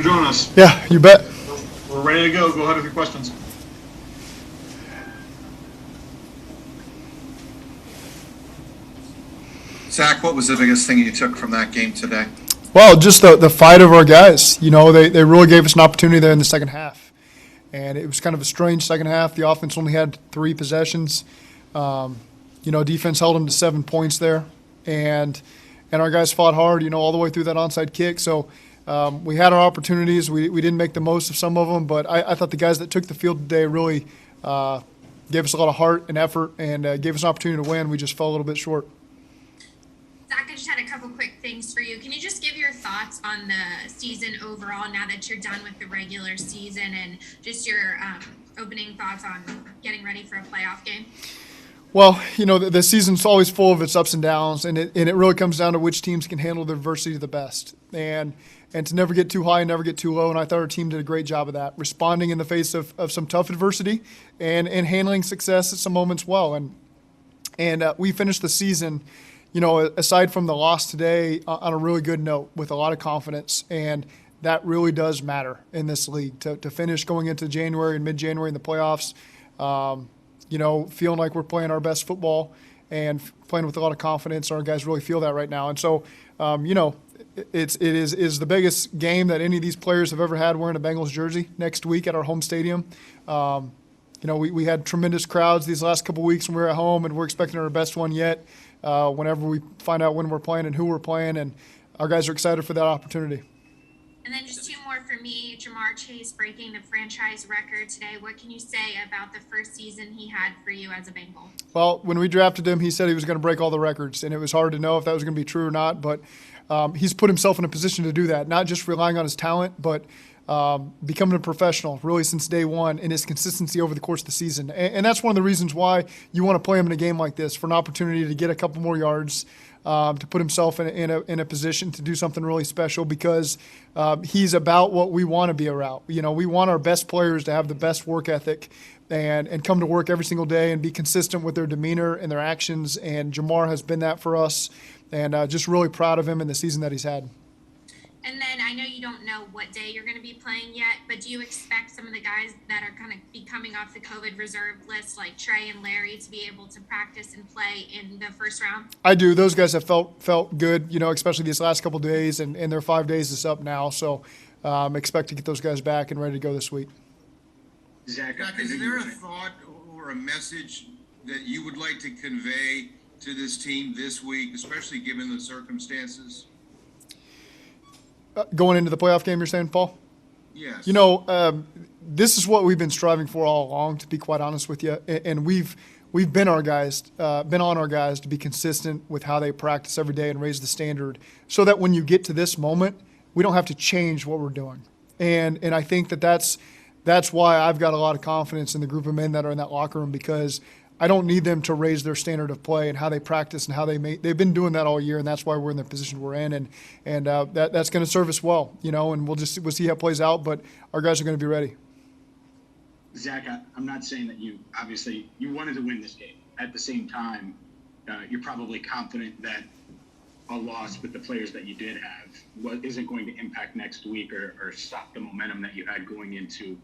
Join us. Yeah, you bet. We're ready to go. Go ahead with your questions. Zach, what was the biggest thing you took from that game today? Well, just the fight of our guys. You know, they really gave us an opportunity there in the second half. And it was kind of a strange second half. The offense only had 3 possessions. Defense held them to 7 points there. And our guys fought hard, all the way through that onside kick. So we had our opportunities. We didn't make the most of some of them. But I thought the guys that took the field today really gave us a lot of heart and effort and gave us an opportunity to win. We just fell a little bit short. Zach, I just had a couple quick things for you. Can you just give your thoughts on the season overall now that you're done with the regular season and just your opening thoughts on getting ready for a playoff game? Well, the season's always full of its ups and downs, and it really comes down to which teams can handle the adversity the best. And to never get too high and never get too low, and I thought our team did a great job of that, responding in the face of some tough adversity and handling success at some moments well. And we finished the season, aside from the loss today, on a really good note with a lot of confidence. And that really does matter in this league to finish going into January and mid-January in the playoffs, feeling like we're playing our best football and playing with a lot of confidence. Our guys really feel that right now. And so, it is the biggest game that any of these players have ever had wearing a Bengals jersey next week at our home stadium. We had tremendous crowds these last couple weeks when we were at home, and we're expecting our best one yet whenever we find out when we're playing and who we're playing, and our guys are excited for that opportunity. And then just 2 more for me. Jamar Chase breaking the franchise record today. What can you say about the first season he had for you as a Bengal? Well, when we drafted him, he said he was going to break all the records, and it was hard to know if that was going to be true or not, but he's put himself in a position to do that, not just relying on his talent, but becoming a professional really since day one and his consistency over the course of the season. And that's one of the reasons why you want to play him in a game like this, for an opportunity to get a couple more yards, to put himself in a position to do something really special, because he's about what we want to be around. We want our best players to have the best work ethic and come to work every single day and be consistent with their demeanor and their actions. And Jamar has been that for us, and just really proud of him in the season that he's had. And then I know you don't know what day you're going to be playing yet, but do you expect some of the guys that are going to be coming off the COVID reserve list, like Trey and Larry, to be able to practice and play in the first round? I do. Those guys have felt good, especially these last couple of days, and their 5 days is up now. So expect to get those guys back and ready to go this week. Zach, is there a thought or a message that you would like to convey to this team this week, especially given the circumstances? Going into the playoff game, you're saying, Paul? Yes. This is what we've been striving for all along, to be quite honest with you. And we've been on our guys to be consistent with how they practice every day and raise the standard, so that when you get to this moment, we don't have to change what we're doing. And I think that's why I've got a lot of confidence in the group of men that are in that locker room, because I don't need them to raise their standard of play and how they practice and how they've been doing that all year, and that's why we're in the position we're in, and that's going to serve us well, and we'll see how it plays out, but our guys are going to be ready. Zach, I'm not saying that you wanted to win this game. At the same time, you're probably confident that a loss with the players that you did have isn't going to impact next week or stop the momentum that you had going into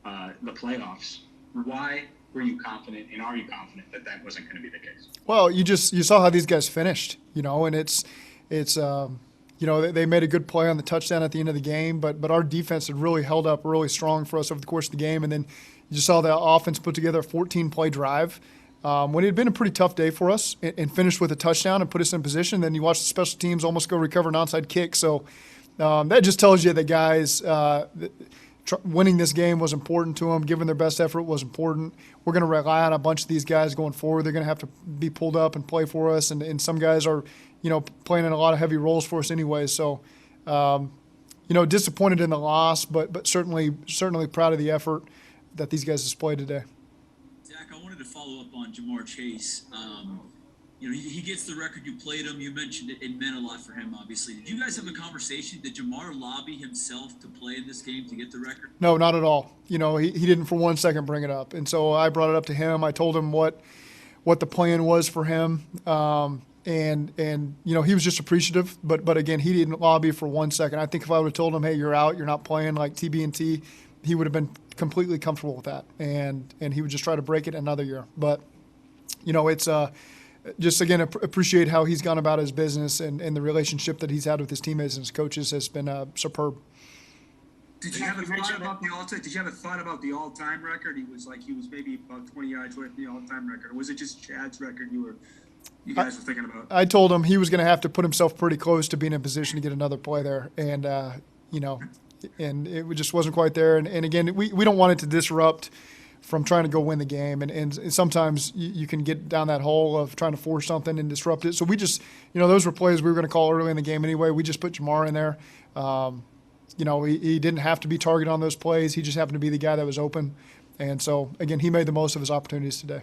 the playoffs. Why were you confident, and are you confident that that wasn't going to be the case? Well, you saw how these guys finished, and it's they made a good play on the touchdown at the end of the game, but our defense had really held up really strong for us over the course of the game, and then you just saw the offense put together a 14-play drive when it had been a pretty tough day for us, and finished with a touchdown and put us in position. Then you watch the special teams almost go recover an onside kick. So that just tells you that guys winning this game was important to them. Giving their best effort was important. We're going to rely on a bunch of these guys going forward. They're going to have to be pulled up and play for us, and some guys are, playing in a lot of heavy roles for us anyway. So, disappointed in the loss, but certainly proud of the effort that these guys displayed today. Zach, I wanted to follow up on Jamar Chase. He gets the record. You played him. You mentioned it meant a lot for him, obviously. Did you guys have a conversation? Did Jamar lobby himself to play in this game to get the record? No, not at all. He didn't for 1 second bring it up. And so I brought it up to him. I told him what the plan was for him. and he was just appreciative. But again, he didn't lobby for 1 second. I think if I would have told him, hey, you're out, you're not playing like TB&T, he would have been completely comfortable with that, and he would just try to break it another year. But it's just again appreciate how he's gone about his business, and the relationship that he's had with his teammates and his coaches has been superb. Did you have a thought about the all-time? Did you have a thought about the all-time record? He was maybe about 20 yards away from the all-time record, or was it just Chad's record you guys were thinking about? I told him he was going to have to put himself pretty close to being in a position to get another play there, and and it just wasn't quite there. And again, we don't want it to disrupt from trying to go win the game, and sometimes you can get down that hole of trying to force something and disrupt it. So we just, those were plays we were going to call early in the game anyway. We just put Jamar in there. He didn't have to be targeted on those plays. He just happened to be the guy that was open. And so, again, he made the most of his opportunities today.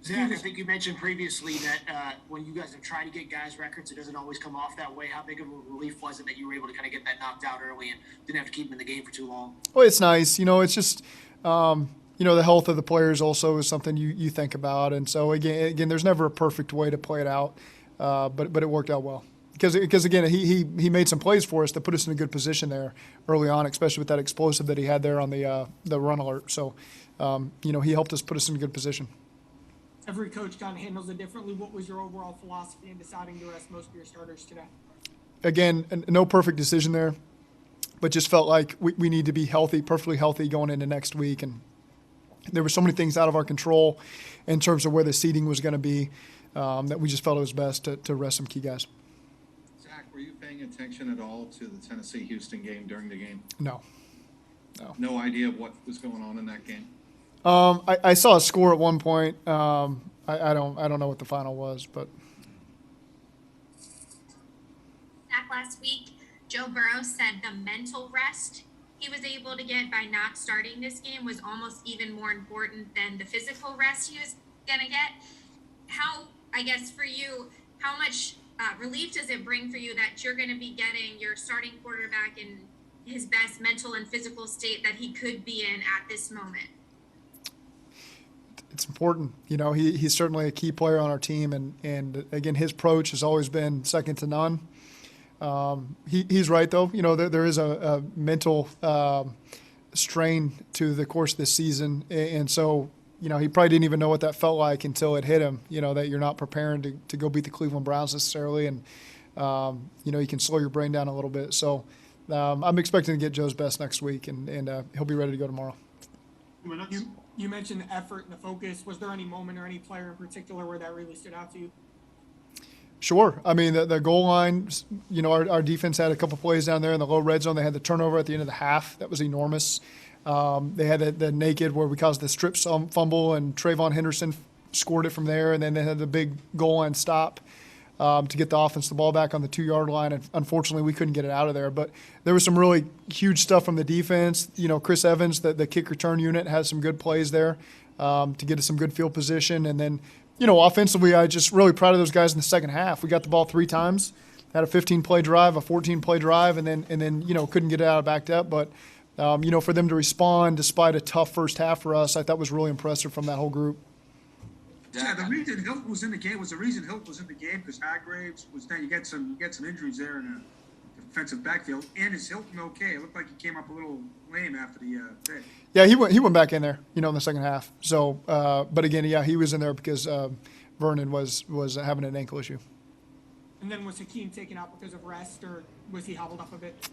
Zach, I think you mentioned previously that when you guys have tried to get guys records, it doesn't always come off that way. How big of a relief was it that you were able to kind of get that knocked out early and didn't have to keep him in the game for too long? Well, it's nice. It's just, the health of the players also is something you think about. And so, again, there's never a perfect way to play it out, but it worked out well. Because again, he made some plays for us that put us in a good position there early on, especially with that explosive that he had there on the run alert. So, he helped us put us in a good position. Every coach kind of handles it differently. What was your overall philosophy in deciding to rest most of your starters today? Again, no perfect decision there, but just felt like we need to be healthy, perfectly healthy going into next week. And there were so many things out of our control in terms of where the seeding was going to be that we just felt it was best to rest some key guys. Zach, were you paying attention at all to the Tennessee-Houston game during the game? No. No idea what was going on in that game? I saw a score at one point. I don't know what the final was, but Zach, last week, Joe Burrow said the mental rest he was able to get by not starting this game was almost even more important than the physical rest he was going to get. I guess for you, how much relief does it bring for you that you're going to be getting your starting quarterback in his best mental and physical state that he could be in at this moment? It's important. He's certainly a key player on our team, and again, his approach has always been second to none. He's right, though. There is a mental strain to the course of this season, and so he probably didn't even know what that felt like until it hit him. That you're not preparing to go beat the Cleveland Browns necessarily, and you can slow your brain down a little bit. So I'm expecting to get Joe's best next week, and he'll be ready to go tomorrow. You mentioned the effort and the focus. Was there any moment or any player in particular where that really stood out to you? Sure. I mean, the goal line, our defense had a couple plays down there in the low red zone. They had the turnover at the end of the half. That was enormous. They had the naked where we caused the strip fumble, and Trayvon Henderson scored it from there. And then they had the big goal line stop to get the offense the ball back on the 2-yard line. And unfortunately, we couldn't get it out of there. But there was some really huge stuff from the defense. Chris Evans, the kick return unit, had some good plays there to get us some good field position. And then, offensively, I just really proud of those guys in the second half. We got the ball 3 times, had a 15-play drive, a 14-play drive, and then couldn't get it out backed up. But, for them to respond despite a tough first half for us, I thought was really impressive from that whole group. Yeah, the reason Hilton was in the game because Hargraves was there. You get some injuries there in the defensive backfield. And is Hilton okay? It looked like he came up a little lame after the pick. Yeah, he went back in there, in the second half. So, but again, yeah, he was in there because Vernon was having an ankle issue. And then was Hakeem taken out because of rest, or was he hobbled up a bit?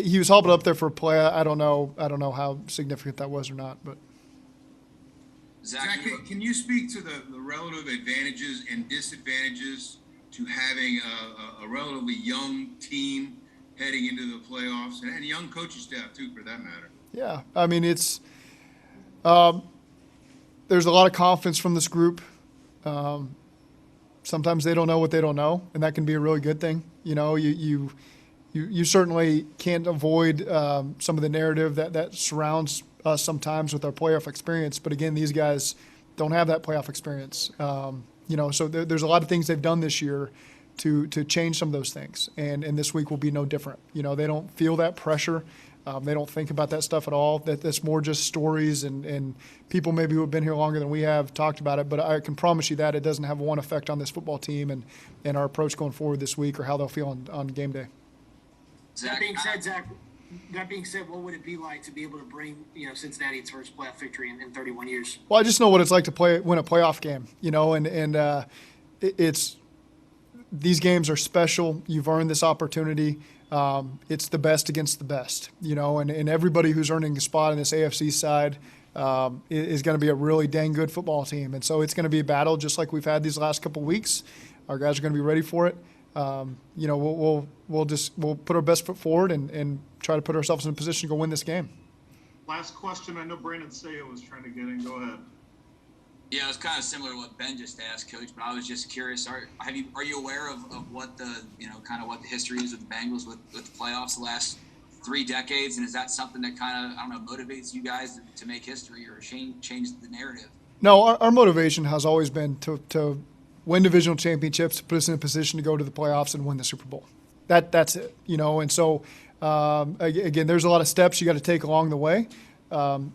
He was hobbled up there for a play. I don't know how significant that was or not, but. Zach, can you speak to the relative advantages and disadvantages to having a relatively young team heading into the playoffs, and young coaching staff too, for that matter? Yeah, I mean it's there's a lot of confidence from this group. Sometimes they don't know what they don't know, and that can be a really good thing. You certainly can't avoid some of the narrative that surrounds us sometimes with our playoff experience. But again, these guys don't have that playoff experience. So there's a lot of things they've done this year to change some of those things. And this week will be no different. They don't feel that pressure They don't think about that stuff at all. That's more just stories and people maybe who have been here longer than we have talked about it. But I can promise you that it doesn't have one effect on this football team and our approach going forward this week or how they'll feel on game day. That being said, Zach, that being said, what would it be like to be able to bring Cincinnati its first playoff victory in 31 years? Well, I just know what it's like to win a playoff game, and it's these games are special. You've earned this opportunity. It's the best against the best, and everybody who's earning a spot in this AFC side is going to be a really dang good football team. And so it's going to be a battle just like we've had these last couple of weeks. Our guys are going to be ready for it. We'll put our best foot forward and try to put ourselves in a position to go win this game. Last question. I know Brandon Sayo was trying to get in. Go ahead. Yeah, it's kind of similar to what Ben just asked, Coach. But I was just curious: are you aware of what the kind of what the history is with the Bengals with the playoffs the last 3 decades, and is that something that kind of motivates you guys to make history or change the narrative? No, our motivation has always been to win divisional championships, to put us in a position to go to the playoffs and win the Super Bowl. That's it, And so again, there's a lot of steps you got to take along the way.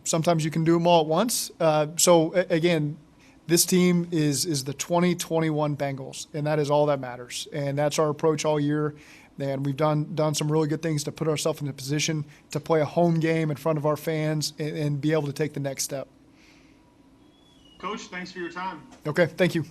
Sometimes you can do them all at once. So again, this team is the 2021 Bengals, and that is all that matters. And that's our approach all year. And we've done some really good things to put ourselves in a position to play a home game in front of our fans and be able to take the next step. Coach, thanks for your time. Okay, thank you.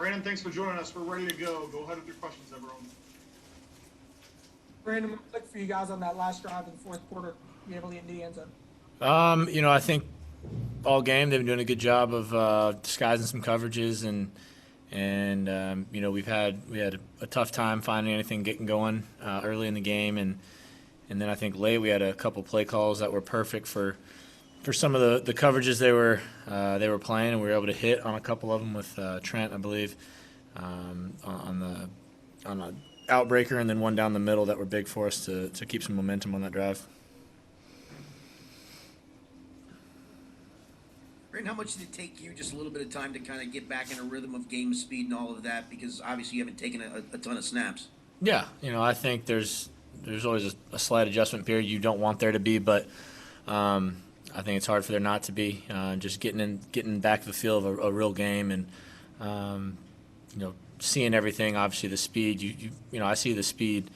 Brandon, thanks for joining us. We're ready to go. Go ahead with your questions, everyone. Brandon, what was it like for you guys on that last drive in the fourth quarter, be able to get into the end zone? I think all game they've been doing a good job of disguising some coverages, and we had a tough time finding anything getting going early in the game, and then I think late we had a couple play calls that were perfect for some of the coverages they were playing, and we were able to hit on a couple of them with Trent, I believe, on the outbreaker, and then one down the middle that were big for us to keep some momentum on that drive. Brandon, how much did it take you just a little bit of time to kind of get back in a rhythm of game speed and all of that? Because obviously you haven't taken a ton of snaps. Yeah, I think there's always a slight adjustment period you don't want there to be, but I think it's hard for there not to be. Just getting back to the feel of a real game, and seeing everything. Obviously, the speed. I see the speed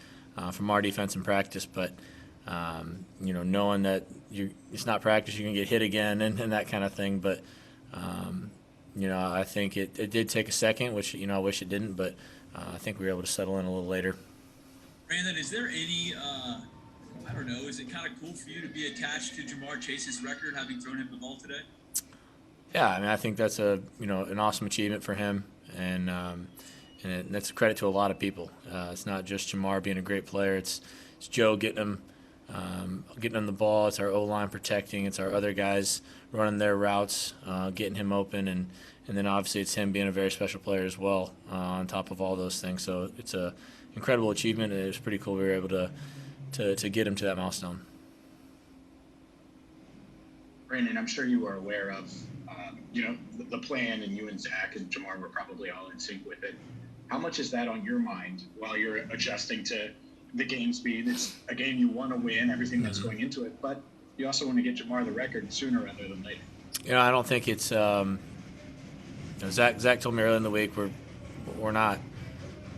from our defense in practice, but knowing that it's not practice, you're gonna get hit again and that kind of thing. But I think it did take a second, which I wish it didn't, but I think we were able to settle in a little later. Brandon, is there any I don't know, is it kind of cool for you to be attached to Jamar Chase's record, having thrown him the ball today? Yeah, I think that's an awesome achievement for him, and that's a credit to a lot of people. It's not just Jamar being a great player. It's Joe getting him the ball. It's our O-line protecting. It's our other guys running their routes, getting him open, and then obviously it's him being a very special player as well on top of all those things. So it's an incredible achievement, and it was pretty cool we were able to get him to that milestone. Brandon, I'm sure you are aware of the plan, and you and Zach and Jamar were probably all in sync with it. How much is that on your mind while you're adjusting to the game speed? It's a game you want to win, everything that's going into it, but you also want to get Jamar the record sooner rather than later. I don't think it's Zach told me earlier in the week we're not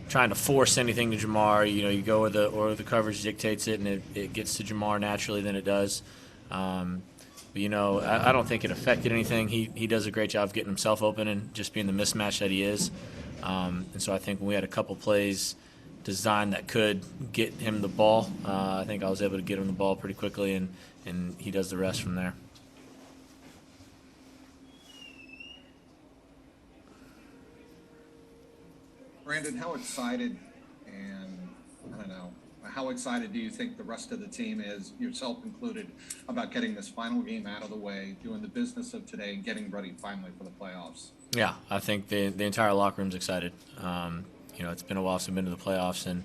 trying to force anything to Jamar. You go where the coverage dictates it, and it gets to Jamar naturally, then it does. But I don't think it affected anything. He does a great job of getting himself open and just being the mismatch that he is. And so I think when we had a couple plays designed that could get him the ball, I think I was able to get him the ball pretty quickly, and he does the rest from there. Brandon, how excited how excited do you think the rest of the team is, yourself included, about getting this final game out of the way, doing the business of today, and getting ready finally for the playoffs? Yeah, I think the entire locker room's excited. It's been a while since we've been to the playoffs, and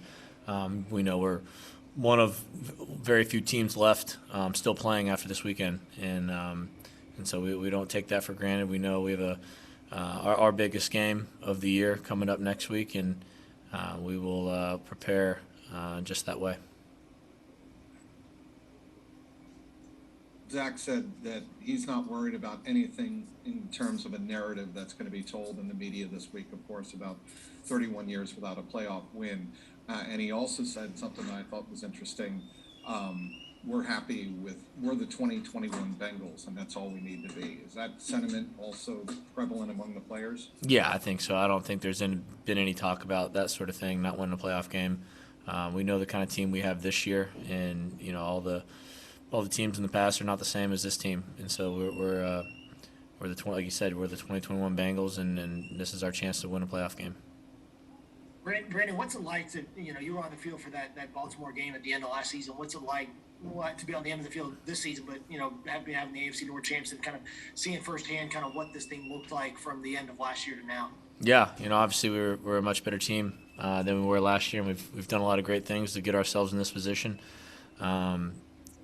we know we're one of very few teams left still playing after this weekend, and so we don't take that for granted. We know we have our biggest game of the year coming up next week, and we will prepare just that way. Zach said that he's not worried about anything in terms of a narrative that's going to be told in the media this week, of course, about 31 years without a playoff win. And he also said something that I thought was interesting. We're the 2021 Bengals, and that's all we need to be. Is that sentiment also prevalent among the players? Yeah, I think so. I don't think there's been any talk about that sort of thing, not winning a playoff game. We know the kind of team we have this year, and all the teams in the past are not the same as this team, and so we're like you said, we're the 2021 Bengals, and this is our chance to win a playoff game. Brandon, what's it like to you were on the field for that Baltimore game at the end of last season? What's it like to be on the end of the field this season, but having the AFC North champs and kind of seeing firsthand kind of what this thing looked like from the end of last year to now? Yeah, obviously we're a much better team than we were last year, and we've done a lot of great things to get ourselves in this position. And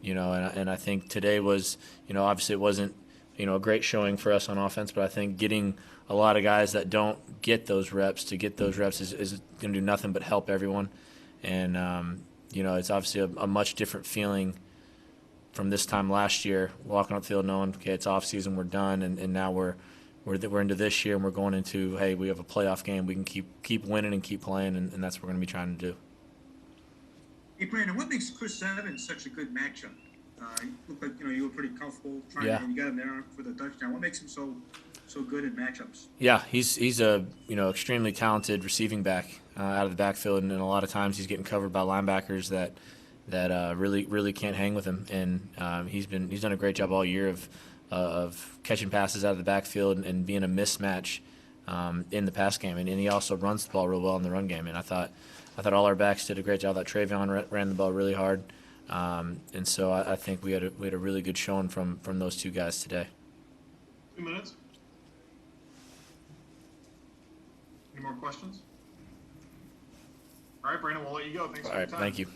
I think today was, obviously it wasn't, a great showing for us on offense, but I think getting a lot of guys that don't get those reps is going to do nothing but help everyone. And, it's obviously a much different feeling from this time last year, walking up the field knowing, okay, it's off season, we're done, and now we're into this year, and we're going into, hey, we have a playoff game, we can keep winning and keep playing, and that's what we're going to be trying to do. Hey, Brandon, what makes Chris Evans such a good matchup? He looked like you were pretty comfortable trying Yeah. to, and you got him there for the touchdown. What makes him so good in matchups? Yeah, he's a extremely talented receiving back out of the backfield, and a lot of times he's getting covered by linebackers that really can't hang with him. And he's done a great job all year of catching passes out of the backfield and being a mismatch in the pass game. And he also runs the ball real well in the run game. And I thought all our backs did a great job. That Travion ran the ball really hard, and so I think we had a really good showing from those two guys today. 2 minutes. Any more questions? All right, Brandon, we'll let you go. Thanks for All your right, time. thank you.